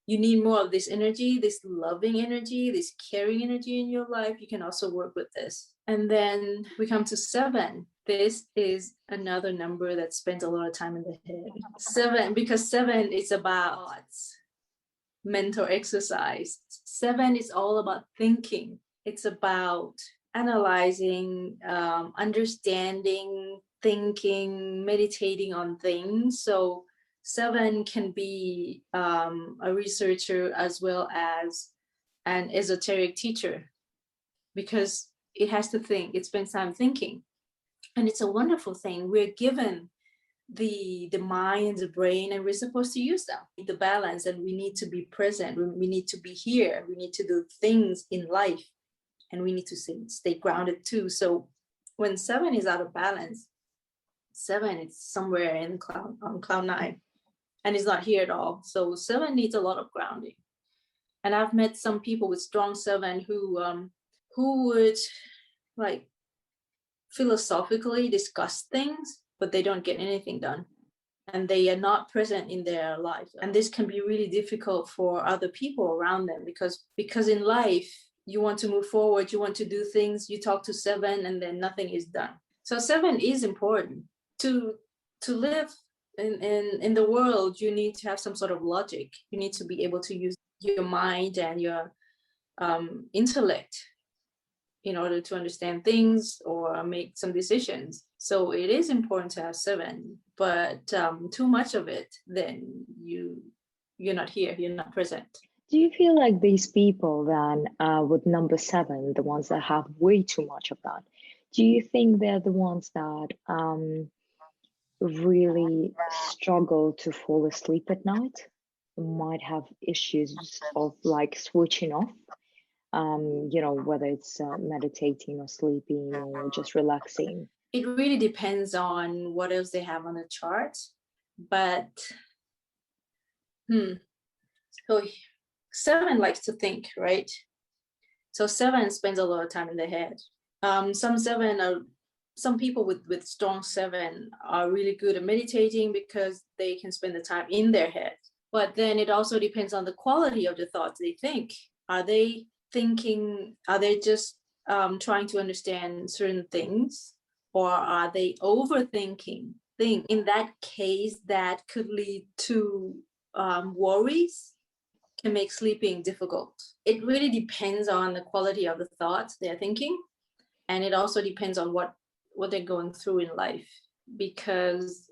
you need more of this energy, this loving energy, this caring energy in your life, you can also work with this. And then we come to 7. This is another number that spends a lot of time in the head. 7, because 7 is about mental exercise. 7 is all about thinking. It's about analyzing, understanding, thinking, meditating on things. So 7 can be a researcher as well as an esoteric teacher, because it has to think. It spends time thinking, and it's a wonderful thing. We're given the mind and the brain, and we're supposed to use them, the balance, and we need to be present. We need to be here. We need to do things in life, and we need to stay grounded too. So when 7 is out of balance, 7 is somewhere in on cloud 9, and it's not here at all. So 7 needs a lot of grounding. And I've met some people with strong 7 who would like philosophically discuss things, but they don't get anything done, and they are not present in their life. And this can be really difficult for other people around them, because in life you want to move forward, you want to do things, you talk to 7 and then nothing is done. So 7 is important to live in the world. You need to have some sort of logic. You need to be able to use your mind and your intellect in order to understand things or make some decisions. So it is important to have 7, but too much of it, then you're not here, you're not present. Do you feel like these people then with number 7, the ones that have way too much of that, do you think they're the ones that really struggle to fall asleep at night, might have issues of like switching off? Whether it's meditating or sleeping or just relaxing? It really depends on what else they have on the chart. But so 7 likes to think, right? So 7 spends a lot of time in the head. Some people with strong 7 are really good at meditating because they can spend the time in their head. But then it also depends on the quality of the thoughts they think. Are they thinking, are they just trying to understand certain things, or are they overthinking things? In that case, that could lead to worries, can make sleeping difficult. It really depends on the quality of the thoughts they're thinking, and it also depends on what they're going through in life, because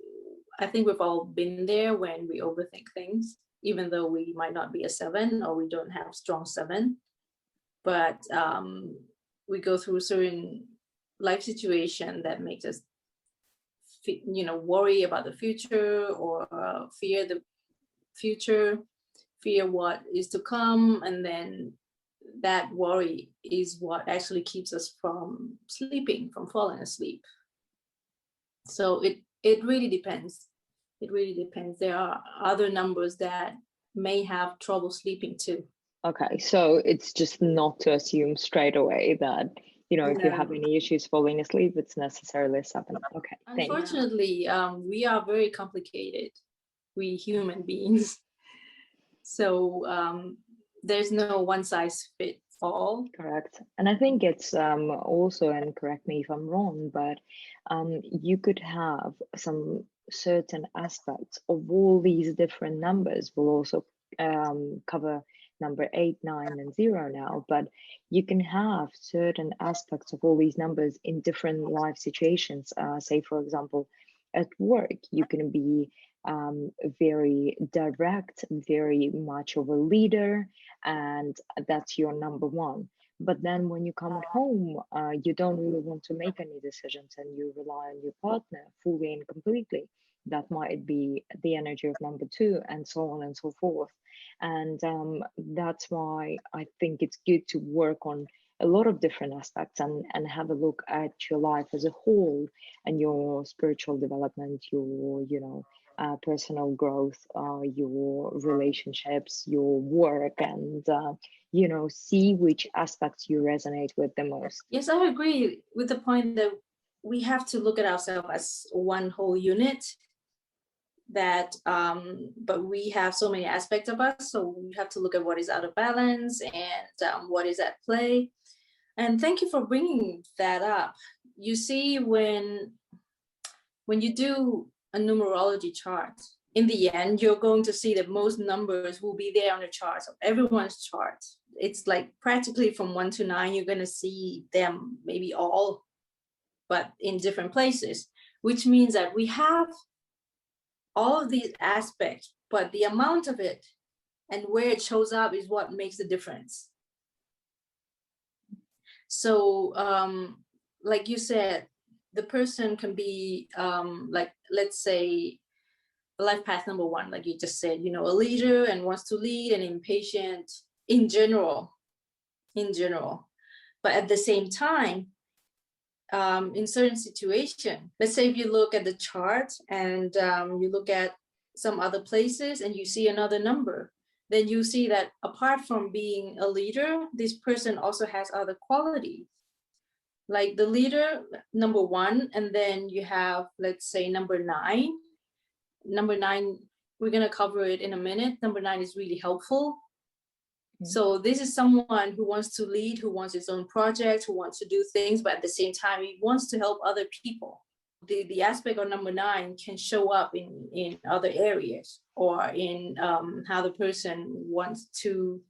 I think we've all been there when we overthink things, even though we might not be a 7 or we don't have strong 7. But we go through certain life situation that makes us, worry about the future, or fear the future, fear what is to come, and then that worry is what actually keeps us from sleeping, from falling asleep. So it really depends. It really depends. There are other numbers that may have trouble sleeping too. Okay, so it's just not to assume straight away that, if you have any issues falling asleep, it's necessarily a 7. Okay. Unfortunately, we are very complicated, we human beings. So there's no one size fits all. Correct. And I think it's also, and correct me if I'm wrong, but you could have some certain aspects of all these different numbers. Will also cover number 8, 9, and 0 now, but you can have certain aspects of all these numbers in different life situations. Say, for example, at work, you can be very direct, very much of a leader, and that's your number 1. But then when you come at home, you don't really want to make any decisions, and you rely on your partner fully and completely. That might be the energy of number 2, and so on and so forth. And that's why I think it's good to work on a lot of different aspects and have a look at your life as a whole, and your spiritual development, your personal growth, your relationships, your work, and see which aspects you resonate with the most. Yes, I agree with the point that we have to look at ourselves as one whole unit, that but we have so many aspects of us, so we have to look at what is out of balance and what is at play. And thank you for bringing that up. You see, when you do a numerology chart, in the end you're going to see that most numbers will be there on the charts of everyone's chart. It's like practically from 1 to 9 you're going to see them, maybe all, but in different places, which means that we have all of these aspects, but the amount of it and where it shows up is what makes the difference. So like you said, the person can be like, let's say life path number 1, like you just said, a leader and wants to lead, and impatient in general. But at the same time, in certain situation, let's say if you look at the chart and you look at some other places and you see another number, then you see that apart from being a leader, this person also has other qualities. Like the leader, number 1, and then you have, let's say, number 9. Number 9, we're going to cover it in a minute. Number 9 is really helpful. So this is someone who wants to lead, who wants his own project, who wants to do things, but at the same time, he wants to help other people. The aspect of number 9 can show up in other areas, or in how the person wants to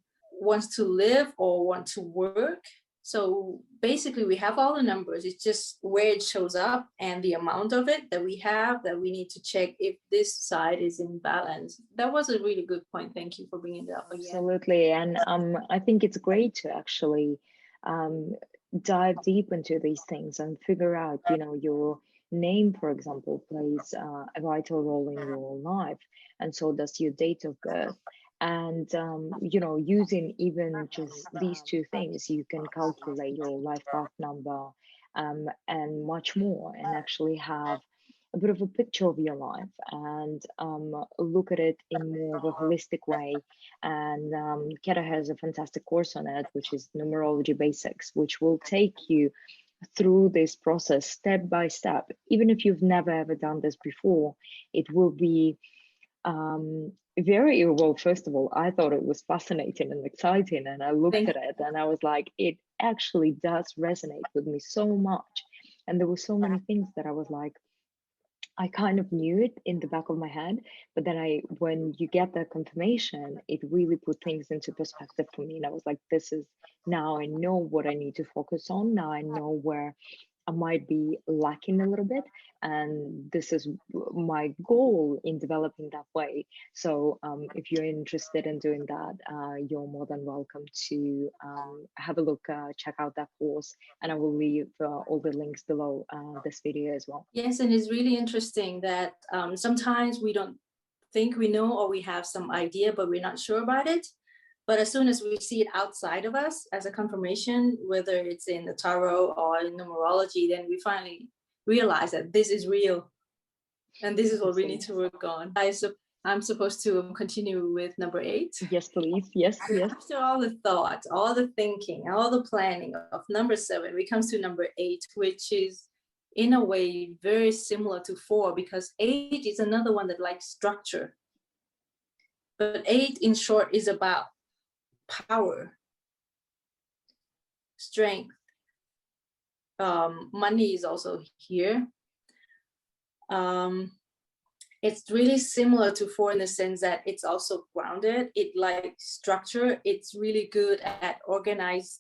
live or want to work. So basically we have all the numbers. It's just where it shows up and the amount of it that we have, that we need to check if this side is in balance. That was a really good point. Thank you for bringing it up again. Absolutely. And I think it's great to actually dive deep into these things and figure out, your name, for example, plays a vital role in your life, and so does your date of birth. And using even just these 2 things, you can calculate your life path number and much more, and actually have a bit of a picture of your life, and look at it in more of a holistic way. And Keadar has a fantastic course on it, which is Numerology Basics, which will take you through this process step by step. Even if you've never ever done this before, it will be very well. First of all, I thought it was fascinating and exciting, and I looked at it and I was like, it actually does resonate with me so much. And there were so many things that I was like, I kind of knew it in the back of my head, but then when you get that confirmation, it really put things into perspective for me. And I was like, now I know what I need to focus on. Now I know where I might be lacking a little bit, and this is my goal in developing that way. So if you're interested in doing that, you're more than welcome to have a look, check out that course, and I will leave all the links below this video as well. Yes, and it's really interesting that sometimes we don't think we know, or we have some idea, but we're not sure about it. But as soon as we see it outside of us as a confirmation, whether it's in the tarot or in numerology, then we finally realize that this is real. And this is what we need to work on. I'm supposed to continue with number 8. Yes, please. Yes. After all the thought, all the thinking, all the planning of number 7, we come to number 8, which is in a way very similar to 4, because 8 is another one that likes structure. But 8 in short is about power, strength. Money is also here. It's really similar to 4 in the sense that it's also grounded. It likes structure. It's really good at organizing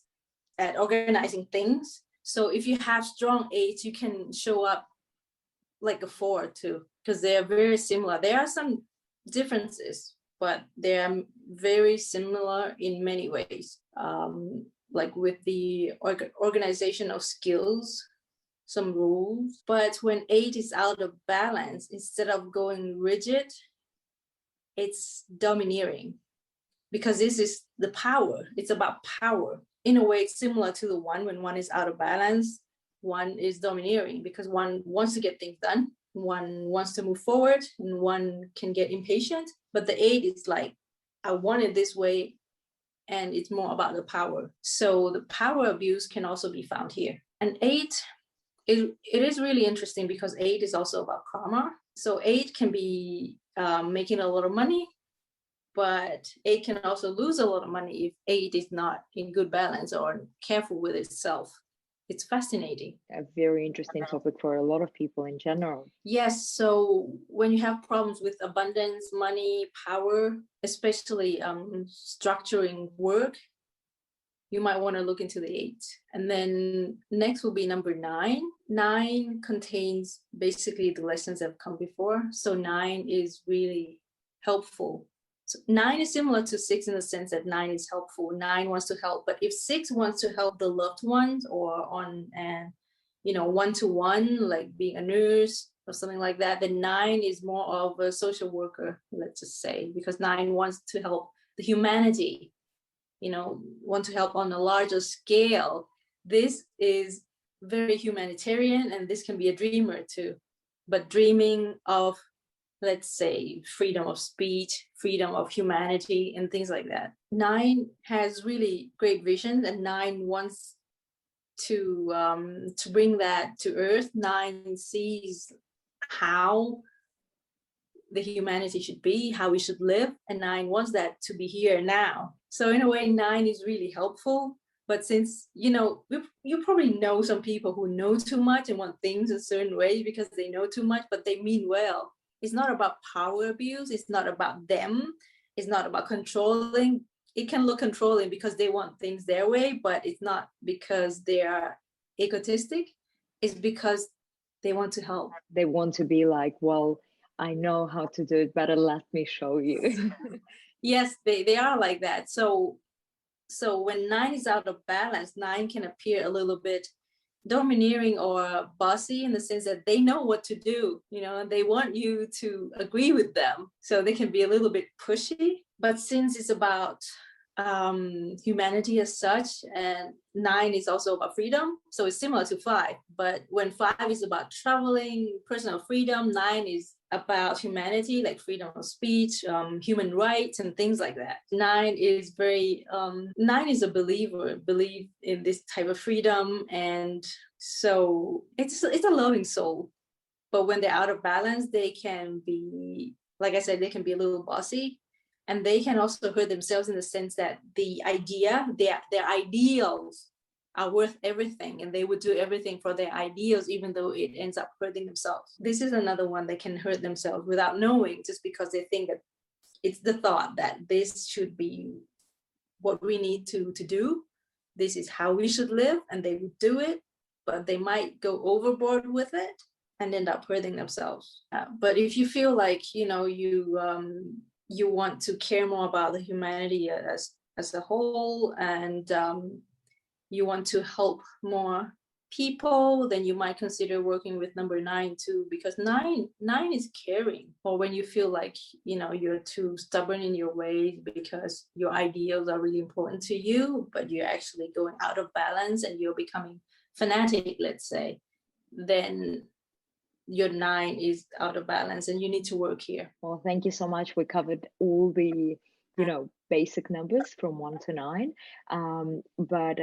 things. So if you have strong 8, you can show up like a 4 too, because they are very similar. There are some differences, but they are very similar in many ways. Like with the organizational skills, some rules. But when 8 is out of balance, instead of going rigid, it's domineering, because this is the power. It's about power. In a way, it's similar to the 1. When 1 is out of balance, 1 is domineering, because 1 wants to get things done. 1 wants to move forward, and 1 can get impatient. But the 8 is like, I want it this way, and it's more about the power. So the power abuse can also be found here. And 8, it is really interesting, because 8 is also about karma. So 8 can be making a lot of money, but 8 can also lose a lot of money if 8 is not in good balance or careful with itself. It's fascinating. A very interesting topic for a lot of people in general. Yes, so when you have problems with abundance, money, power, especially structuring work, you might want to look into the 8. And then next will be number 9. 9 contains basically the lessons that have come before. So 9 is really helpful. So 9 is similar to 6 in the sense that 9 is helpful. 9 wants to help, but if 6 wants to help the loved ones or on and one-to-one, like being a nurse or something like that, then 9 is more of a social worker, let's just say, because 9 wants to help the humanity, want to help on a larger scale. This is very humanitarian, and this can be a dreamer too, but dreaming of, let's say, freedom of speech, freedom of humanity, and things like that. 9 has really great vision, and 9 wants to bring that to earth. 9 sees how the humanity should be, how we should live, and 9 wants that to be here now. So in a way, 9 is really helpful. But since, you probably know some people who know too much and want things a certain way because they know too much, but they mean well. It's not about power abuse. It's not about them. It's not about controlling. It can look controlling because they want things their way, but it's not because they are egotistic. It's because they want to help. They want to be like, well, I know how to do it better. Let me show you. Yes, they are like that. So when 9 is out of balance, 9 can appear a little bit domineering or bossy in the sense that they know what to do, and they want you to agree with them. So they can be a little bit pushy. But since it's about humanity as such, and 9 is also about freedom, so it's similar to 5. But when 5 is about traveling, personal freedom, 9 is about humanity, like freedom of speech, human rights, and things like that. 9 is very 9 is a believer, believe in this type of freedom, and so it's a loving soul. But when they're out of balance, they can be, like I said, they can be a little bossy. And they can also hurt themselves in the sense that their ideals are worth everything, and they would do everything for their ideals, even though it ends up hurting themselves. This is another one that can hurt themselves without knowing, just because they think that it's the thought that this should be what we need to do. This is how we should live, and they would do it, but they might go overboard with it and end up hurting themselves. But if you feel like, you want to care more about the humanity as a whole, and you want to help more people, then you might consider working with number 9 too, because 9 is caring. Or when you feel like, you're too stubborn in your ways because your ideals are really important to you, but you're actually going out of balance and you're becoming fanatic, let's say, then your 9 is out of balance and you need to work here. Well, thank you so much. We covered all the, basic numbers from 1 to 9. But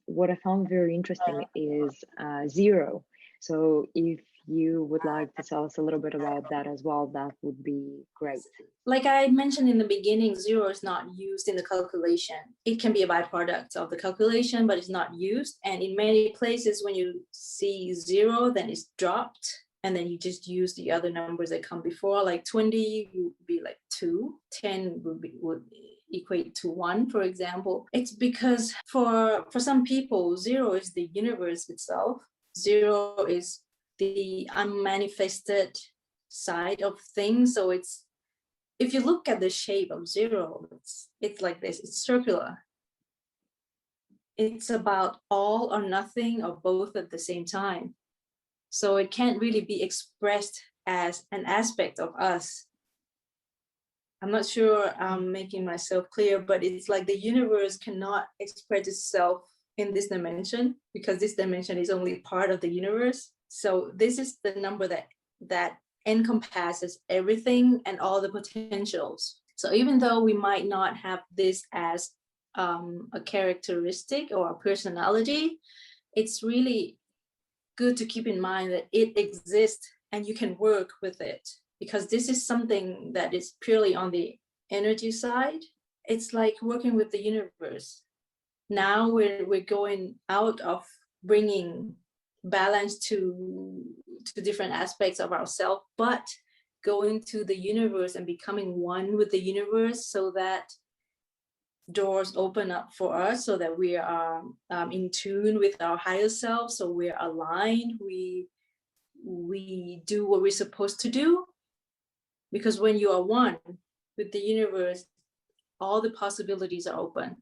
what I found very interesting is 0. So if you would like to tell us a little bit about that as well, that would be great. Like I mentioned in the beginning, 0 is not used in the calculation. It can be a byproduct of the calculation, but it's not used. And in many places, when you see 0, then it's dropped. And then you just use the other numbers that come before, like 20 would be like 2, 10 would equate to 1, for example. It's because for some people, 0 is the universe itself. 0 is the unmanifested side of things. So it's, if you look at the shape of 0, it's like this, it's circular. It's about all or nothing or both at the same time. So it can't really be expressed as an aspect of us. I'm not sure I'm making myself clear, but it's like the universe cannot express itself in this dimension because this dimension is only part of the universe. So this is the number that encompasses everything and all the potentials. So even though we might not have this as a characteristic or a personality, it's really good to keep in mind that it exists and you can work with it. because this is something that is purely on the energy side. It's like working with the universe. Now we're going out of bringing balance to different aspects of ourselves, but going to the universe and becoming one with the universe, so that doors open up for us, so that we are in tune with our higher self, so we're aligned, we do what we're supposed to do. Because when you are one with the universe, all the possibilities are open.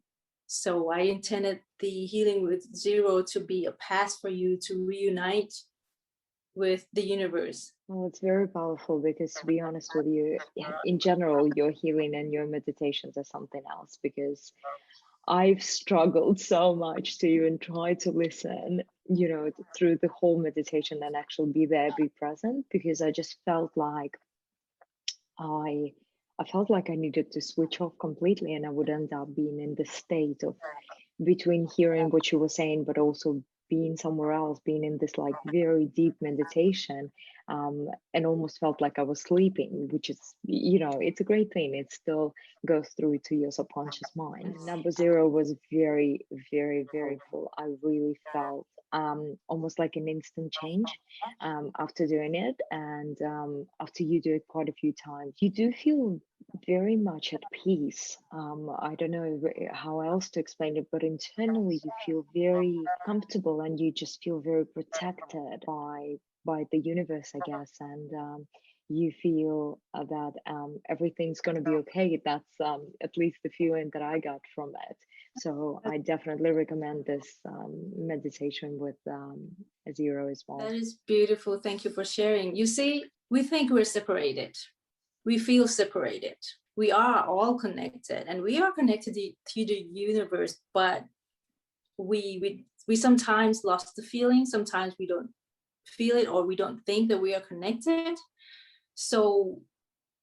So I intended the healing with zero to be a path for you to reunite with the universe. Well, it's very powerful because, to be honest with you, in general, your healing and your meditations are something else, because I've struggled so much to even try to listen, through the whole meditation and actually be there, be present, because I just felt like I felt like I needed to switch off completely, and I would end up being in the state of between hearing what you were saying, but also being somewhere else, being in this like very deep meditation, and almost felt like I was sleeping, which is, it's a great thing. It still goes through to your subconscious mind. Number zero was very, very, very full. I really felt almost like an instant change after doing it. And after you do it quite a few times, you do feel very much at peace. I don't know how else to explain it, but internally you feel very comfortable, and you just feel very protected by the universe, I guess. And you feel that everything's going to be okay. That's at least the feeling that I got from it. So I definitely recommend this meditation with a zero as well. That is beautiful. Thank you for sharing. You see, we think we're separated. We feel separated. We are all connected, and we are connected to the universe, but we sometimes lost the feeling. Sometimes we don't feel it, or we don't think that we are connected. So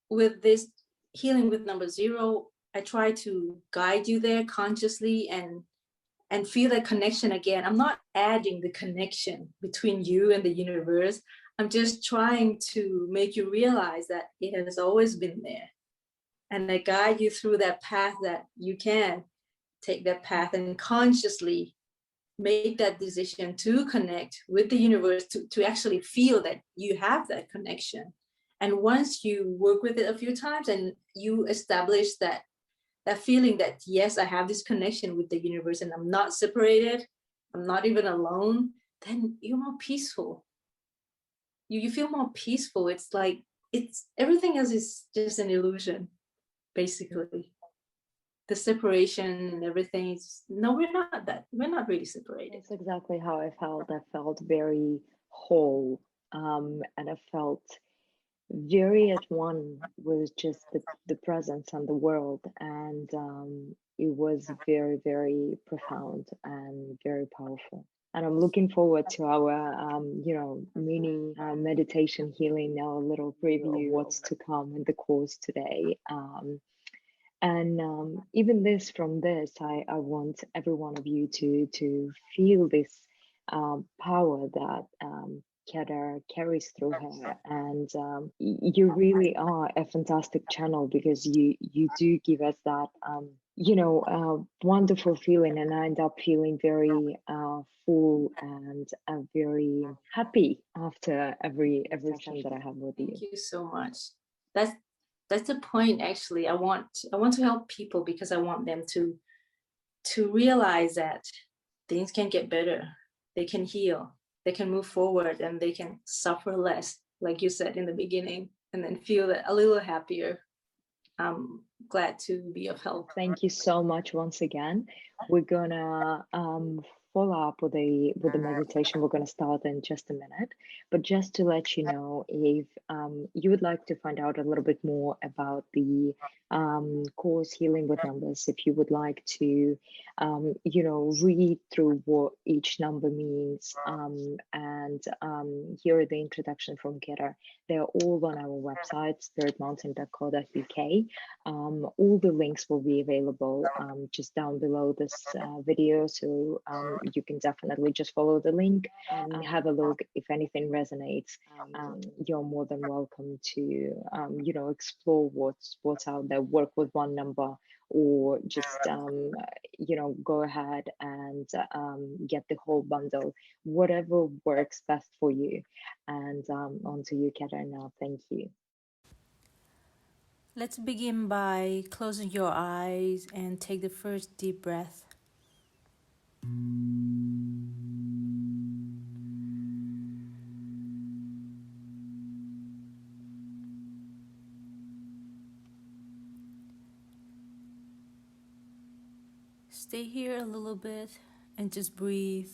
with this healing with number zero, I try to guide you there consciously and feel that connection again. I'm not adding the connection between you and the universe. I'm just trying to make you realize that it has always been there. And I guide you through that path, that you can take that path and consciously make that decision to connect with the universe, to actually feel that you have that connection. And once you work with it a few times and you establish that feeling that, yes, I have this connection with the universe and I'm not separated, I'm not even alone, then you're more peaceful. You feel more peaceful. It's like everything else is just an illusion, basically. The separation and everything is, no, we're not really separated. That's exactly how I felt. I felt very whole, and I felt very at one with just the presence and the world. And it was very, very profound and very powerful. And I'm looking forward to our, mini meditation healing, our little preview of what's to come in the course today. And even from this, I want every one of you to feel this power that Keadar carries through her. And you really are a fantastic channel, because you do give us that wonderful feeling, and I end up feeling very full and very happy after every session that I have with you. Thank you so much. That's the point. Actually, I want to help people, because I want them to realize that things can get better. They can heal. They can move forward, and they can suffer less, like you said in the beginning, and then feel a little happier. I'm glad to be of help. Thank you so much once again. We're gonna follow up with the meditation. We're gonna start in just a minute, but just to let you know, if you would like to find out a little bit more about the course Healing with Numbers, if you would like to read through what each number means, and hear the introduction from Keadar, they're all on our website, spiritmountain.co.uk. All the links will be available just down below this video, so you can definitely just follow the link and have a look. If anything resonates, you're more than welcome to explore what's out there, work with one number, or just go ahead and get the whole bundle, whatever works best for you. And on to you, Keadar, now. Thank you. Let's begin by closing your eyes and take the first deep breath. Stay here a little bit and just breathe.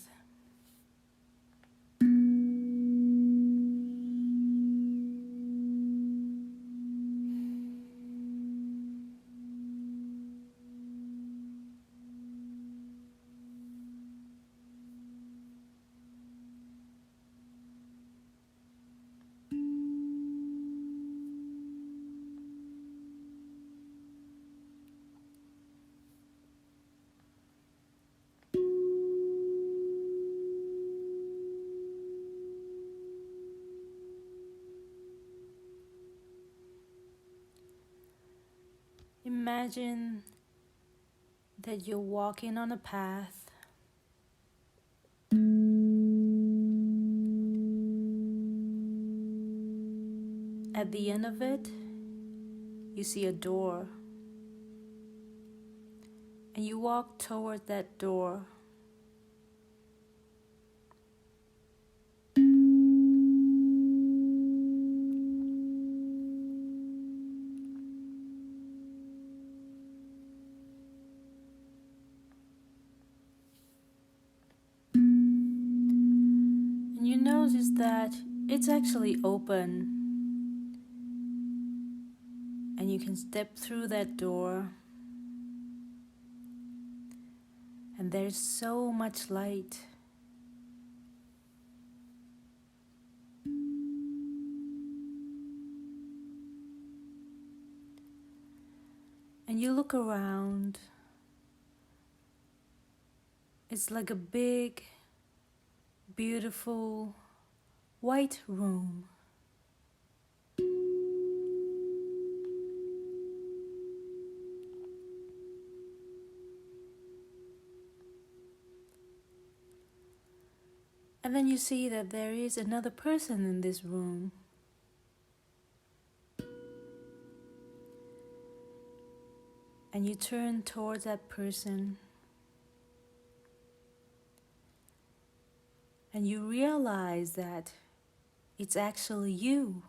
Imagine that you're walking on a path. At the end of it, you see a door, and you walk toward that door. And you notice that it's actually open, and you can step through that door, and there's so much light. And you look around. It's like a big, beautiful, white room. And then you see that there is another person in this room. And you turn towards that person. And you realize that it's actually you.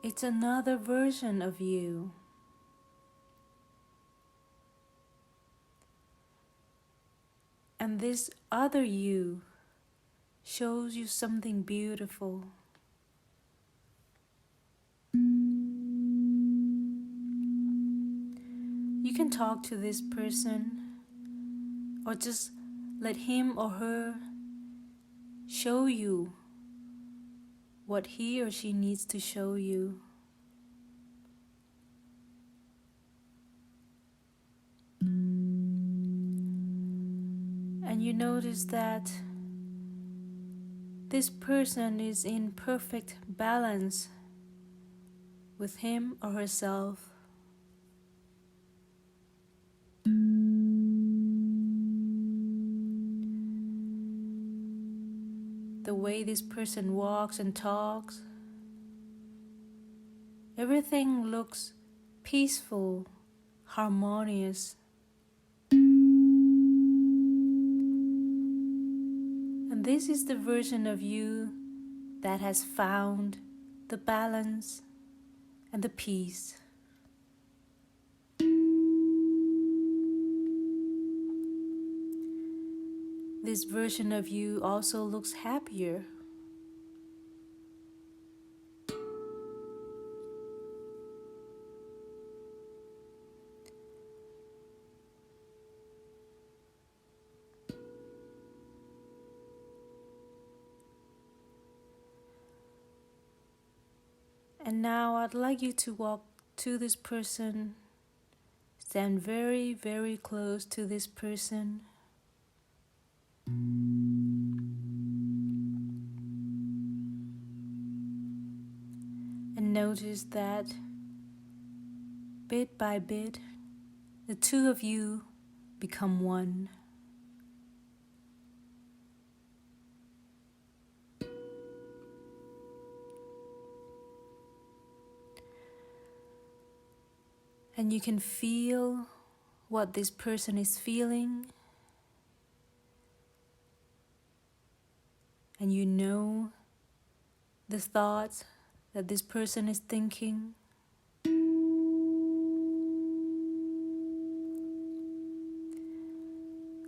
It's another version of you. And this other you shows you something beautiful. You can talk to this person, or just let him or her show you what he or she needs to show you. And you notice that this person is in perfect balance with him or herself. The way this person walks and talks, everything looks peaceful, harmonious. And this is the version of you that has found the balance and the peace. This version of you also looks happier. And now I'd like you to walk to this person, Stand very, very close to this person. And notice that bit by bit, the two of you become one. And you can feel what this person is feeling. And you know the thoughts that this person is thinking.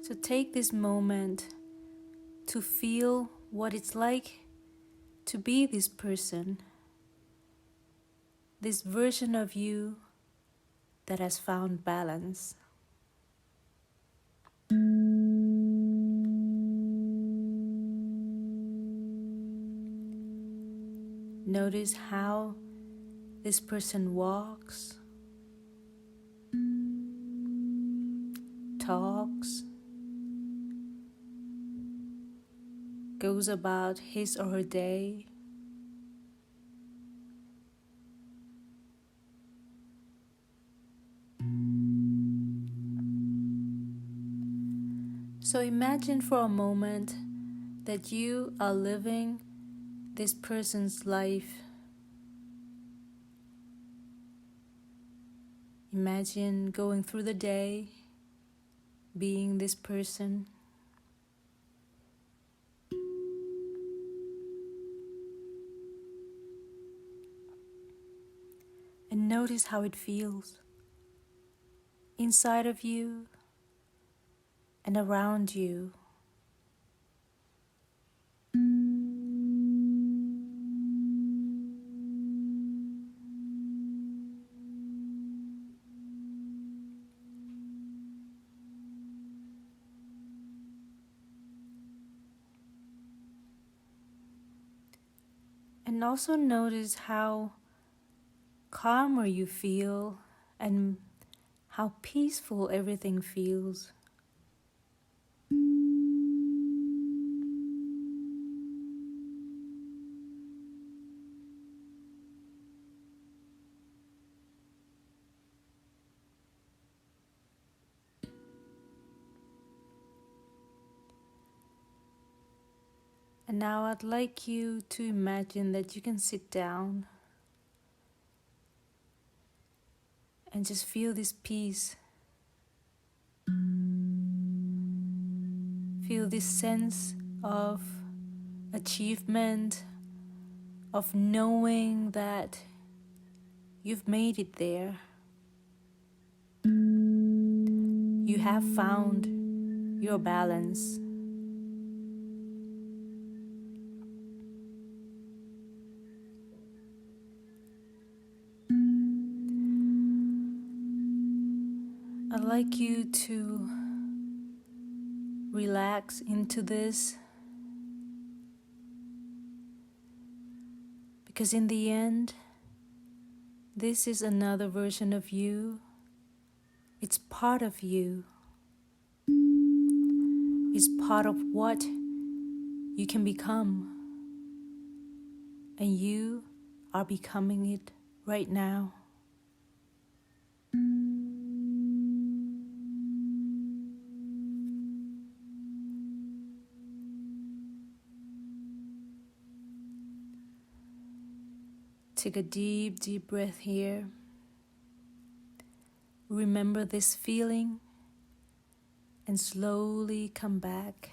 So take this moment to feel what it's like to be this person, this version of you that has found balance. Notice how this person walks, talks, goes about his or her day. So imagine for a moment that you are living this person's life. Imagine going through the day, being this person. And notice how it feels inside of you and around you. And also notice how calmer you feel and how peaceful everything feels. And now I'd like you to imagine that you can sit down and just feel this peace. Feel this sense of achievement, of knowing that you've made it there. You have found your balance. I'd like you to relax into this, because in the end, this is another version of you. It's part of you. It's part of what you can become. And you are becoming it right now. Take a deep, deep breath here. Remember this feeling and slowly come back.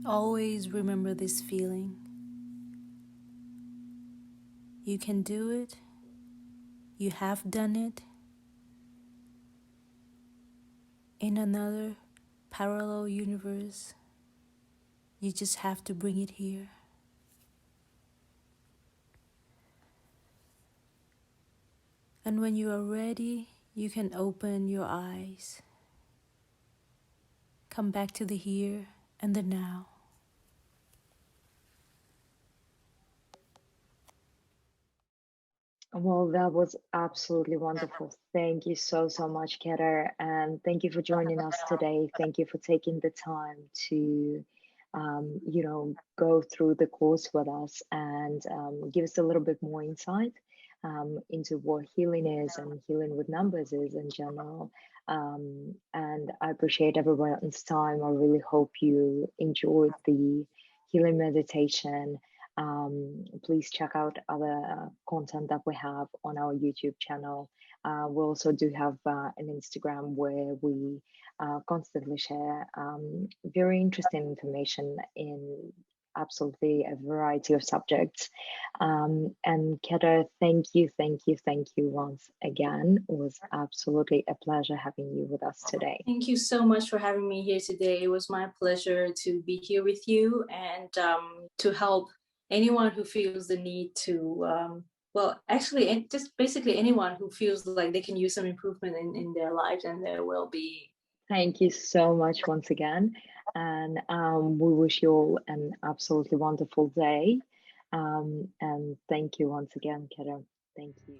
Always remember this feeling. You can do it. You have done it. In another parallel universe, you just have to bring it here. And when you are ready, you can open your eyes. Come back to the here and the now. Well, that was absolutely wonderful. Thank you so, so much, Keadar. And thank you for joining us today. Thank you for taking the time to, go through the course with us and give us a little bit more insight into what healing is and healing with numbers is in general. And I appreciate everyone's time. I really hope you enjoyed the healing meditation. Please check out other content that we have on our YouTube channel. We also do have an Instagram where we constantly share very interesting information in absolutely a variety of subjects. And Keda, thank you once again. It was absolutely a pleasure having you with us today. Thank you so much for having me here today. It was my pleasure to be here with you and to help anyone who feels the need to, well, actually, just basically anyone who feels like they can use some improvement in their lives and their well being. Thank you so much once again. And we wish you all an absolutely wonderful day. And thank you once again, Keda. Thank you.